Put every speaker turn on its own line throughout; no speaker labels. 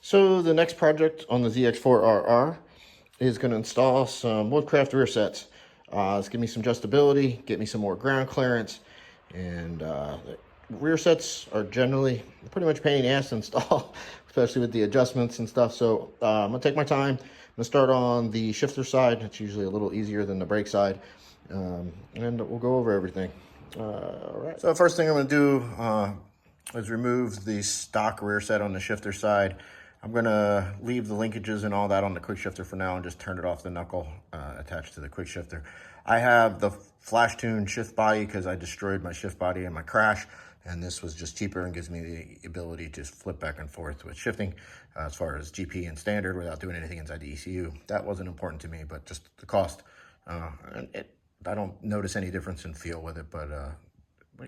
So the next project on the Zx4rr is going to install some woodcraft rear sets. It's give me some adjustability, get me some more ground clearance, and rear sets are generally pretty much pain in the ass to install, especially with the adjustments and stuff. So I'm going to take my time. I'm going to start on the shifter side. It's usually a little easier than the brake side, and we'll go over everything. All right. So the first thing I'm going to do is remove the stock rear set on the shifter side. I'm going to leave the linkages and all that on the quick shifter for now and just turn it off the knuckle attached to the quick shifter. I have the flash tune shift body because I destroyed my shift body in my crash, and this was just cheaper and gives me the ability to flip back and forth with shifting as far as GP and standard without doing anything inside the ECU. That wasn't important to me, but just the cost. I don't notice any difference in feel with it, but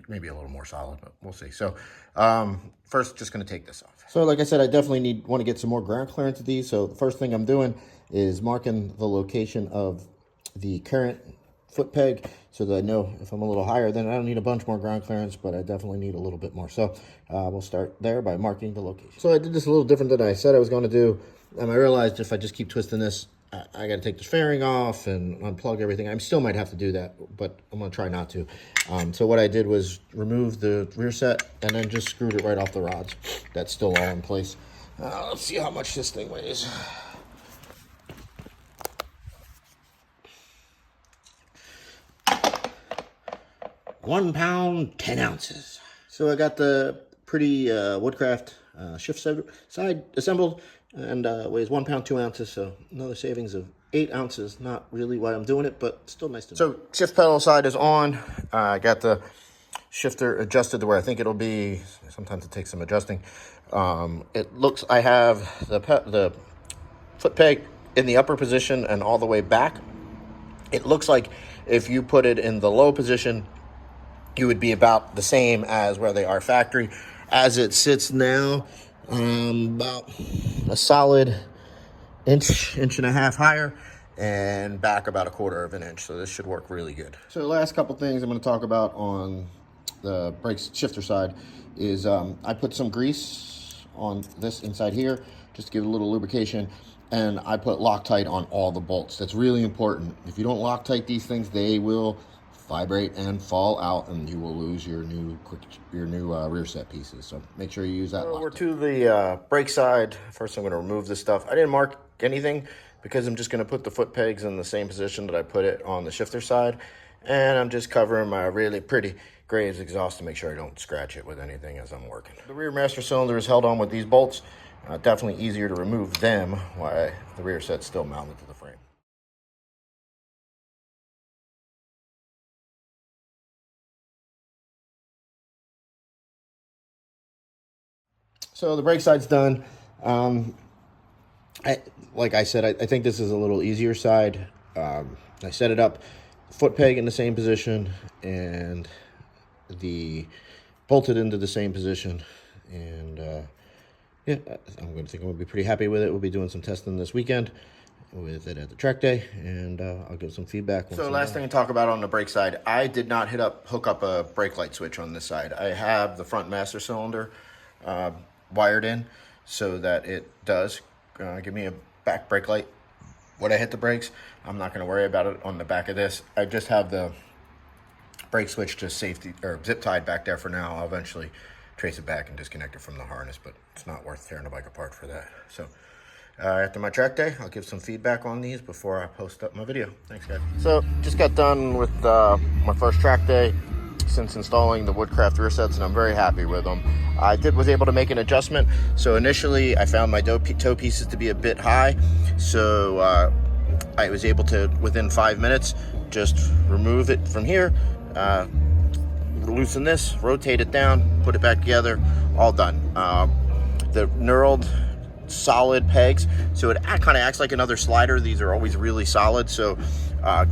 maybe a little more solid, but we'll see. So first, just going to take this off. So like I said, I definitely want to get some more ground clearance of these. So the first thing I'm doing is marking the location of the current foot peg so that I know if I'm a little higher, then I don't need a bunch more ground clearance, but I definitely need a little bit more. So we'll start there by marking the location. So I did this a little different than I said I was going to do. And I realized if I just keep twisting this, I got to take this fairing off and unplug everything. I still might have to do that, but I'm going to try not to. So what I did was remove the rear set and then just screwed it right off the rods. That's still all in place. Let's see how much this thing weighs. £1 pound, 10 ounces. So I got the pretty woodcraft shift side assembled, and weighs 1 pound, 2 ounces, so another savings of 8 ounces. Not really why I'm doing it, but still nice to know. So shift pedal side is on. I got the shifter adjusted to where I think it'll be. Sometimes it takes some adjusting. It looks, I have the foot peg in the upper position and all the way back. It looks like if you put it in the low position, you would be about the same as where they are factory. As it sits now, about a solid inch and a half higher, and back about 1/4 of an inch. So this should work really good. So the last couple things I'm going to talk about on the brake shifter side is I put some grease on this inside here just to give it a little lubrication, and I put Loctite on all the bolts. That's really important. If you don't Loctite these things, they will vibrate and fall out, and you will lose your new rear set pieces. So make sure you use that. So we're to the brake side. First, I'm going to remove this stuff. I didn't mark anything because I'm just going to put the foot pegs in the same position that I put it on the shifter side, and I'm just covering my really pretty Graves exhaust to make sure I don't scratch it with anything as I'm working. The rear master cylinder is held on with these bolts. Definitely easier to remove them while the rear set's still mounted to the frame. So the brake side's done. Like I said, I think this is a little easier side. I set it up, foot peg in the same position, and the bolted into the same position. And yeah, I'm going to be pretty happy with it. We'll be doing some testing this weekend with it at the track day, and I'll give some feedback. So last thing to talk about on the brake side, I did not hook up a brake light switch on this side. I have the front master cylinder wired in so that it does give me a back brake light when I hit the brakes. I'm not going to worry about it on the back of this. I just have the brake switch just safety or zip tied back there for now. I'll eventually trace it back and disconnect it from the harness, but it's not worth tearing the bike apart for that. So after my track day, I'll give some feedback on these before I post up my video. Thanks, guys. So just got done with my first track day since installing the woodcraft rear sets, and I'm very happy with them. I was able to make an adjustment. So initially I found my toe pieces to be a bit high, so I was able to, within 5 minutes, just remove it from here, loosen this, rotate it down, put it back together, all done. The knurled solid pegs, so it kind of acts like another slider. These are always really solid, so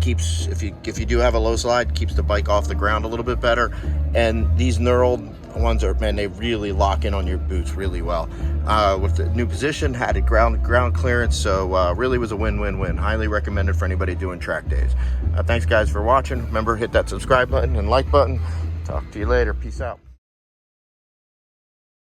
keeps, if you do have a low slide, keeps the bike off the ground a little bit better. And these knurled ones are, man, they really lock in on your boots really well. With the new position, had a ground clearance, so really was a win-win-win. Highly recommended for anybody doing track days. Thanks guys for watching. Remember, hit that subscribe button and like button. Talk to you later. Peace out.